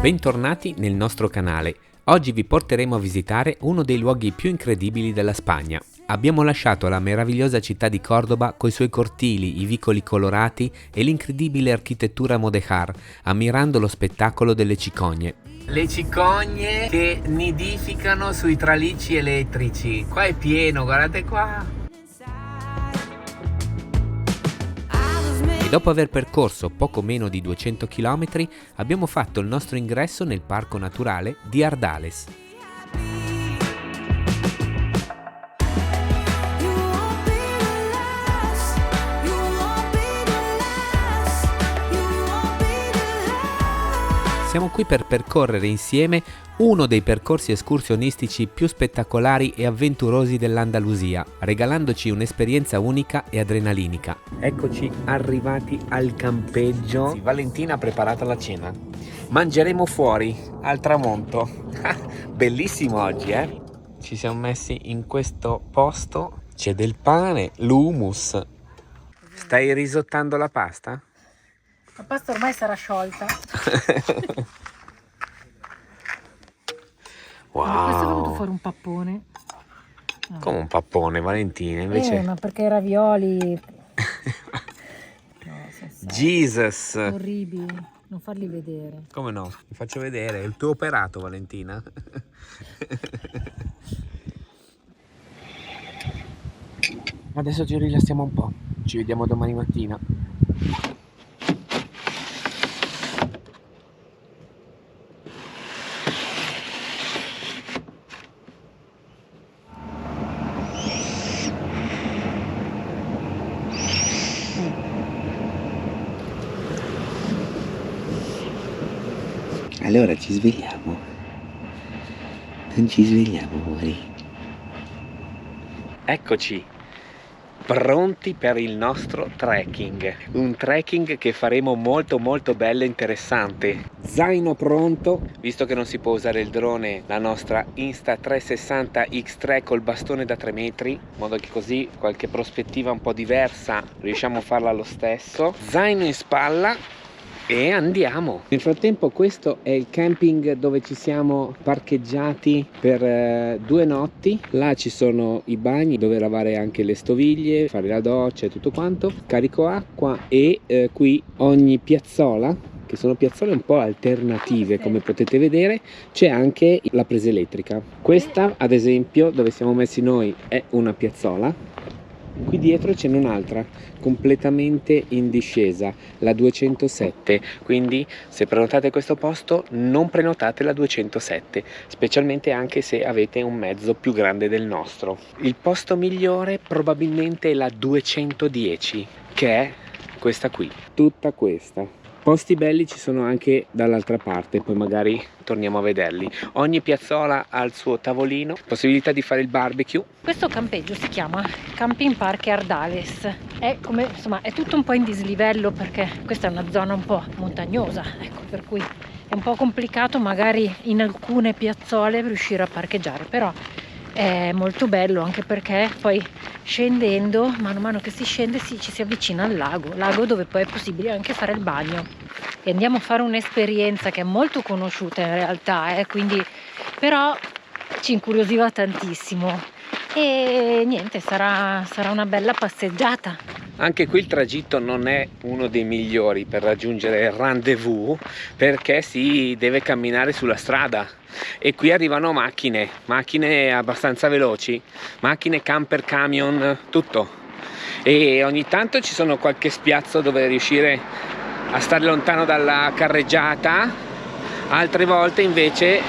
Bentornati nel nostro canale. Oggi vi porteremo a visitare uno dei luoghi più incredibili della Spagna. Abbiamo lasciato la meravigliosa città di Cordoba coi suoi cortili, i vicoli colorati e l'incredibile architettura mudéjar, ammirando lo spettacolo delle cicogne. Le cicogne che nidificano sui tralicci elettrici. Qua è pieno, guardate qua. E dopo aver percorso poco meno di 200 km abbiamo fatto il nostro ingresso nel parco naturale di Ardales. Siamo qui per percorrere insieme uno dei percorsi escursionistici più spettacolari e avventurosi dell'Andalusia, regalandoci un'esperienza unica e adrenalinica. Eccoci arrivati al campeggio. Sì, Valentina ha preparato la cena. Mangeremo fuori al tramonto. Bellissimo oggi, eh? Ci siamo messi in questo posto. C'è del pane, l'hummus. Stai risottando la pasta? La pasta ormai sarà sciolta. Wow. Questo è venuto fuori un pappone. No. Come un pappone, Valentina, invece... Ma perché i ravioli... No, Jesus! orribili, non farli vedere. Come no? Ti faccio vedere, è il tuo operato, Valentina. Adesso ci rilassiamo un po', ci vediamo domani mattina. Allora ci svegliamo. Non ci svegliamo, amori. Eccoci, pronti per il nostro trekking. Un trekking che faremo molto bello e interessante. Zaino pronto, visto che non si può usare il drone, la nostra Insta360 X3 col bastone da 3 metri, in modo che così qualche prospettiva un po' diversa riusciamo a farla lo stesso. Zaino in spalla. E andiamo. Nel frattempo questo è il camping dove ci siamo parcheggiati per 2 notti. Là ci sono i bagni dove lavare anche le stoviglie, fare la doccia e tutto quanto, carico acqua e qui ogni piazzola, che sono piazzole un po' alternative come potete vedere, c'è anche la presa elettrica. Questa ad esempio dove siamo messi noi è una piazzola. Qui dietro c'è un'altra completamente in discesa, la 207, quindi se prenotate questo posto non prenotate la 207, specialmente anche se avete un mezzo più grande del nostro. Il posto migliore probabilmente è la 210, che è questa qui, tutta questa. Posti belli ci sono anche dall'altra parte, poi magari torniamo a vederli. Ogni piazzola ha il suo tavolino, possibilità di fare il barbecue. Questo campeggio si chiama Camping Parque Ardales. È come, insomma, è tutto un po' in dislivello perché questa è una zona un po' montagnosa, ecco, per cui è un po' complicato magari in alcune piazzole riuscire a parcheggiare, però è molto bello anche perché poi scendendo, mano a mano che si scende, ci si avvicina al lago dove poi è possibile anche fare il bagno. E andiamo a fare un'esperienza che è molto conosciuta in realtà, quindi però ci incuriosiva tantissimo e niente, sarà una bella passeggiata. Anche qui il tragitto non è uno dei migliori per raggiungere il rendezvous perché si deve camminare sulla strada e qui arrivano macchine abbastanza veloci, macchine, camper, camion, tutto, e ogni tanto ci sono qualche spiazzo dove riuscire a stare lontano dalla carreggiata, altre volte invece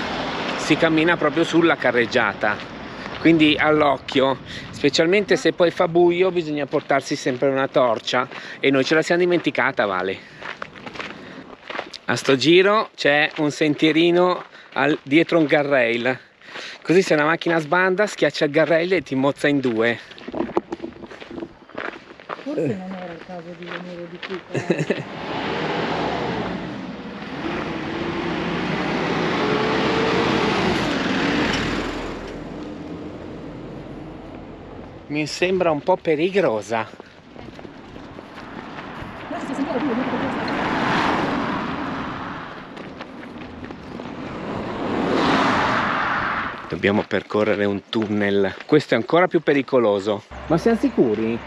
si cammina proprio sulla carreggiata, quindi all'occhio, specialmente se poi fa buio bisogna portarsi sempre una torcia e noi ce la siamo dimenticata, Vale. A sto giro c'è un sentierino dietro un guardrail, così se una macchina sbanda schiaccia il guardrail e ti mozza in due. Forse non era il caso di venire di qui, però. Mi sembra un po' pericolosa. Dobbiamo percorrere un tunnel. Questo è ancora più pericoloso. Ma siamo sicuri?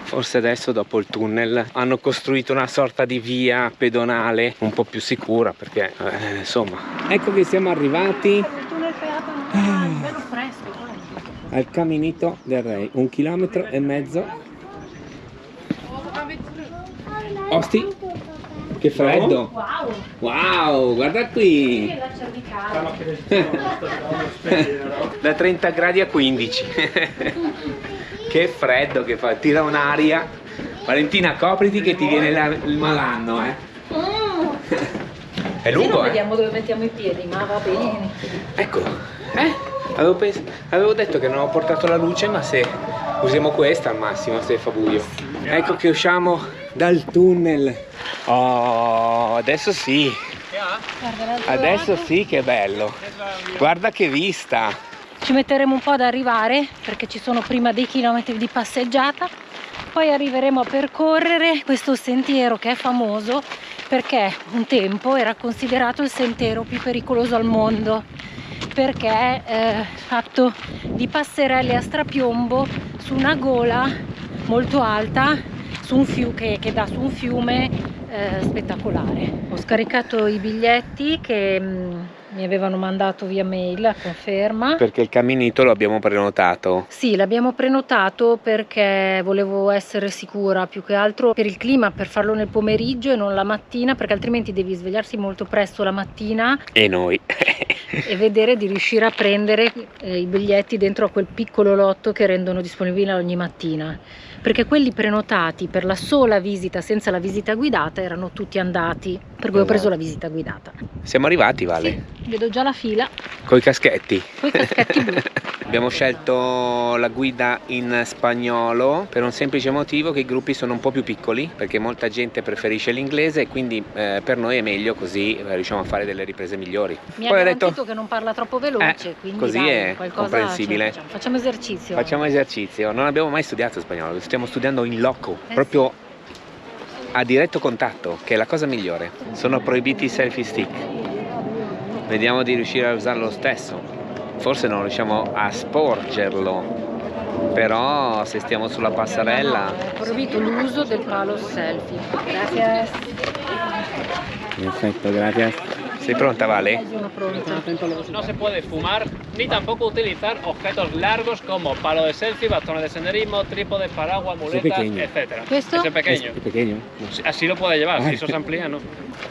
Forse adesso dopo il tunnel hanno costruito una sorta di via pedonale un po' più sicura perché insomma. Ecco che siamo arrivati Il tunnel peatonale, bello fresco. al Caminito del Re, 1,5 chilometri. Osti, che freddo! Wow! Wow, guarda qui! La cervicale. Da 30 gradi a 15. Che freddo che fa, tira un'aria. Valentina, copriti che ti viene il malanno, È lungo, non vediamo dove mettiamo i piedi, ma va bene. Ecco, avevo detto che non ho portato la luce, ma se usiamo questa al massimo, se fa buio. Ecco che usciamo dal tunnel. Oh, adesso sì. Adesso sì che è bello. Guarda che vista. Ci metteremo un po' ad arrivare perché ci sono prima dei chilometri di passeggiata, poi arriveremo a percorrere questo sentiero che è famoso perché un tempo era considerato il sentiero più pericoloso al mondo, perché è fatto di passerelle a strapiombo su una gola molto alta, su un fiume che dà su un fiume spettacolare. Ho scaricato i biglietti che mi avevano mandato via mail a conferma. Perché il Caminito lo abbiamo prenotato. Sì, l'abbiamo prenotato perché volevo essere sicura, più che altro per il clima, per farlo nel pomeriggio e non la mattina, perché altrimenti devi svegliarsi molto presto la mattina E noi. e vedere di riuscire a prendere i biglietti dentro a quel piccolo lotto che rendono disponibile ogni mattina, perché quelli prenotati per la sola visita senza la visita guidata erano tutti andati, per cui ho preso la visita guidata. Siamo arrivati, Vale. Sì, vedo già la fila Coi caschetti. coi caschetti blu. Abbiamo scelto la guida in spagnolo per un semplice motivo che i gruppi sono un po' più piccoli, perché molta gente preferisce l'inglese e quindi per noi è meglio, così riusciamo a fare delle riprese migliori. Mi ha Poi ho garantito detto che non parla troppo veloce, quindi così dai, è qualcosa comprensibile. ce la facciamo. Facciamo esercizio. Facciamo esercizio, non abbiamo mai studiato spagnolo, stiamo studiando in loco, Sì. proprio a diretto contatto, che è la cosa migliore. Sono proibiti i selfie stick. Vediamo di riuscire a usarlo lo stesso. Forse non riusciamo a sporgerlo, però se stiamo sulla passerella. Ho proibito l'uso del palo selfie. Grazie. Perfetto, grazie. Sei pronta, Vale? Sono pronta. No se puede fumar ni tampoco utilizar objetos largos como palo de selfie, bastones de senderismo, trípode, paraguas, muletas, pequeño. etcétera. Questo? Ese pequeño. È pequeño? Sí, así lo puede llevar, si eso se amplía, ¿no?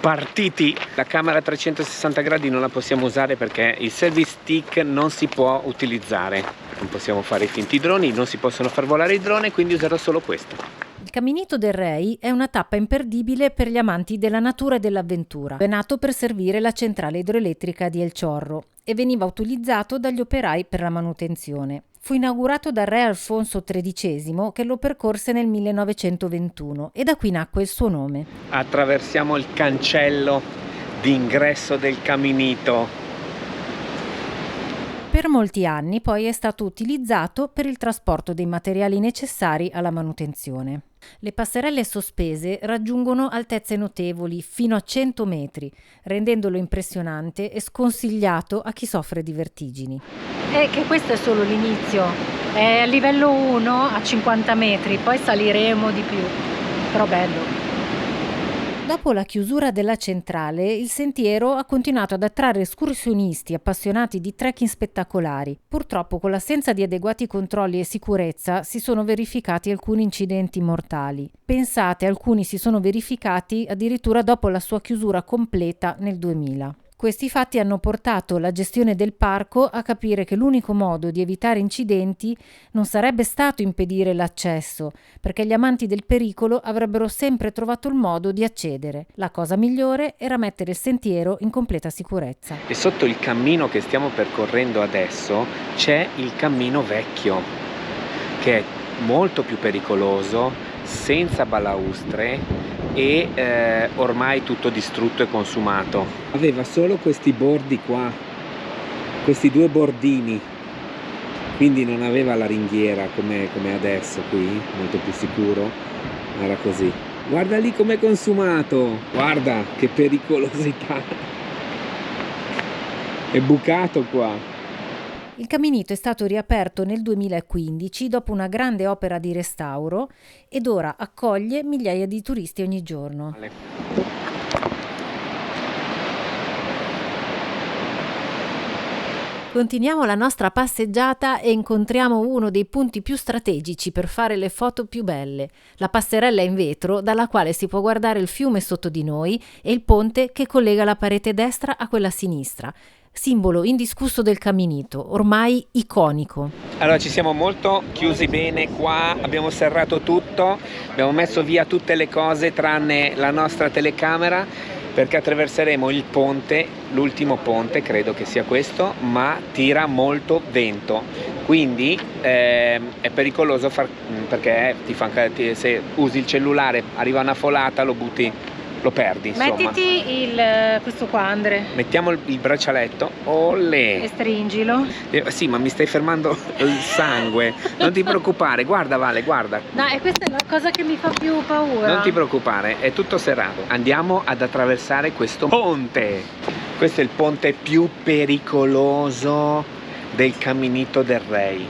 Partiti! La camera a 360 gradi non la possiamo usare perché il selfie stick non si può utilizzare. Non possiamo fare i finti droni, non si possono far volare i droni, quindi userò solo questo. Il Caminito del Rei è una tappa imperdibile per gli amanti della natura e dell'avventura. È nato per servire la centrale idroelettrica di El Chorro e veniva utilizzato dagli operai per la manutenzione. Fu inaugurato dal re Alfonso XIII che lo percorse nel 1921 e da qui nacque il suo nome. Attraversiamo il cancello d'ingresso del Caminito. Per molti anni poi è stato utilizzato per il trasporto dei materiali necessari alla manutenzione. Le passerelle sospese raggiungono altezze notevoli, fino a 100 metri, rendendolo impressionante e sconsigliato a chi soffre di vertigini. E che questo è solo l'inizio, è a livello 1 a 50 metri, poi saliremo di più, però bello. Dopo la chiusura della centrale, il sentiero ha continuato ad attrarre escursionisti appassionati di trekking spettacolari. Purtroppo, con l'assenza di adeguati controlli e sicurezza, si sono verificati alcuni incidenti mortali. Pensate, alcuni si sono verificati addirittura dopo la sua chiusura completa nel 2000. Questi fatti hanno portato la gestione del parco a capire che l'unico modo di evitare incidenti non sarebbe stato impedire l'accesso, perché gli amanti del pericolo avrebbero sempre trovato il modo di accedere. La cosa migliore era mettere il sentiero in completa sicurezza. E sotto il cammino che stiamo percorrendo adesso c'è il cammino vecchio, che è molto più pericoloso, senza balaustre e ormai tutto distrutto e consumato. Aveva solo questi bordi qua, questi due bordini, quindi non aveva la ringhiera come adesso qui, molto più sicuro, era così. Guarda lì com'è consumato, guarda che pericolosità, è bucato qua. Il caminito è stato riaperto nel 2015 dopo una grande opera di restauro ed ora accoglie migliaia di turisti ogni giorno. Continuiamo la nostra passeggiata e incontriamo uno dei punti più strategici per fare le foto più belle, la passerella in vetro dalla quale si può guardare il fiume sotto di noi e il ponte che collega la parete destra a quella sinistra, simbolo indiscusso del caminito, ormai iconico. Allora ci siamo molto chiusi bene qua, abbiamo serrato tutto, abbiamo messo via tutte le cose tranne la nostra telecamera, perché attraverseremo il ponte, l'ultimo ponte, credo che sia questo, ma tira molto vento, quindi è pericoloso perché se usi il cellulare, arriva una folata, lo butti, lo perdi, insomma. Mettiti questo qua, Andre. Mettiamo il braccialetto, olè! E stringilo. Sì, ma mi stai fermando il sangue, non ti preoccupare, guarda Vale, guarda. No, e questa è la cosa che mi fa più paura. Non ti preoccupare, è tutto serrato. Andiamo ad attraversare questo ponte. Questo è il ponte più pericoloso del Caminito del Rei.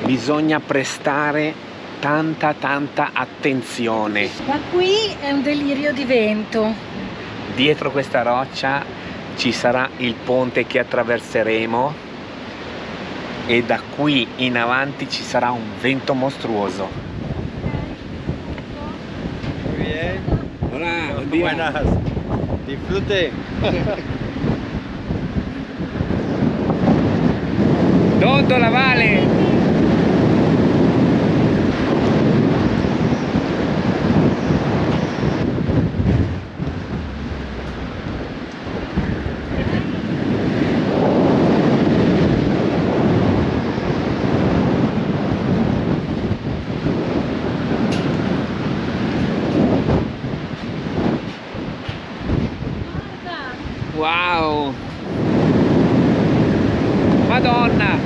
Bisogna prestare tanta attenzione. Ma qui è un delirio di vento. Dietro questa roccia ci sarà il ponte che attraverseremo e da qui in avanti ci sarà un vento mostruoso. Muy bien. Hola, buen día. Buenas. Disfrute. Dondola Vale! Wow! Madonna!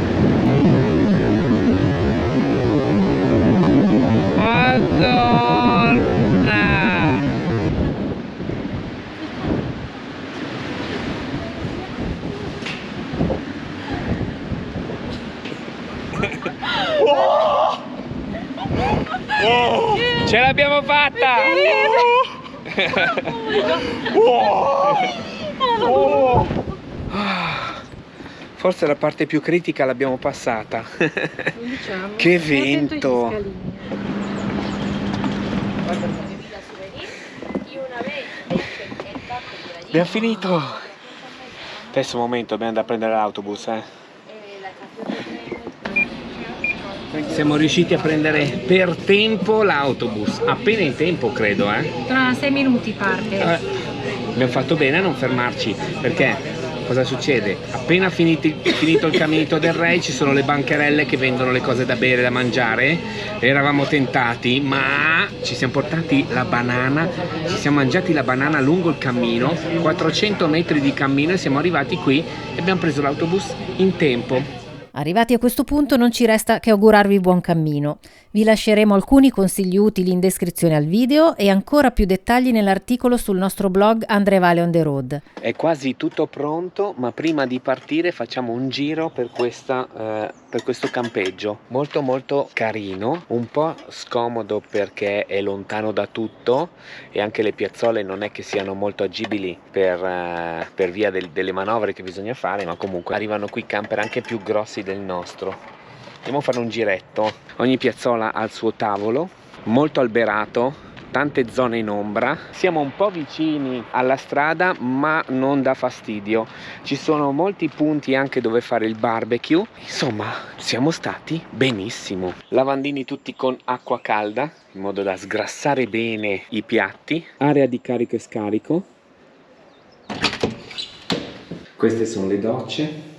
Madonna! Ce l'abbiamo fatta! Forse la parte più critica l'abbiamo passata. Diciamo. Che vento! Abbiamo finito! Adesso è un momento, dobbiamo andare a prendere l'autobus, Siamo riusciti a prendere per tempo l'autobus, appena in tempo credo, Tra 6 minuti parte. Abbiamo fatto bene a non fermarci, perché cosa succede? Appena finito il Caminito del Re ci sono le bancherelle che vendono le cose da bere, da mangiare. Eravamo tentati, ma ci siamo portati la banana, ci siamo mangiati la banana lungo il cammino, 400 metri di cammino, e siamo arrivati qui e abbiamo preso l'autobus in tempo. Arrivati a questo punto non ci resta che augurarvi buon cammino. Vi lasceremo alcuni consigli utili in descrizione al video e ancora più dettagli nell'articolo sul nostro blog Andre Vale on the Road. È quasi tutto pronto, ma prima di partire facciamo un giro per questo campeggio. Molto carino, un po' scomodo perché è lontano da tutto e anche le piazzole non è che siano molto agibili per via delle manovre che bisogna fare, ma comunque arrivano qui camper anche più grossi del nostro. Andiamo a fare un giretto. Ogni piazzola ha il suo tavolo, molto alberato, tante zone in ombra. Siamo un po' vicini alla strada, ma non dà fastidio. Ci sono molti punti anche dove fare il barbecue. Insomma, siamo stati benissimo. Lavandini tutti con acqua calda, in modo da sgrassare bene i piatti. Area di carico e scarico. Queste sono le docce.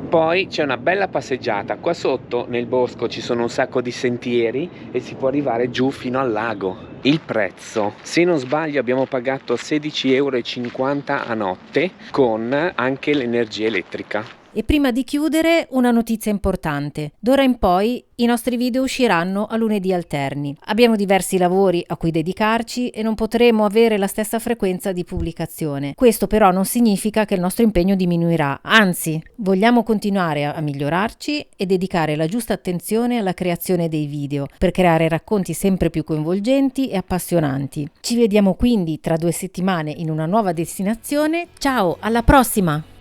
Poi c'è una bella passeggiata, qua sotto nel bosco ci sono un sacco di sentieri e si può arrivare giù fino al lago. Il prezzo, se non sbaglio abbiamo pagato 16,50 € a notte con anche l'energia elettrica. E prima di chiudere una notizia importante. D'ora in poi i nostri video usciranno a lunedì alterni. Abbiamo diversi lavori a cui dedicarci e non potremo avere la stessa frequenza di pubblicazione. Questo però non significa che il nostro impegno diminuirà, anzi, vogliamo continuare a migliorarci e dedicare la giusta attenzione alla creazione dei video per creare racconti sempre più coinvolgenti e appassionanti. Ci vediamo quindi tra 2 settimane in una nuova destinazione. Ciao, alla prossima!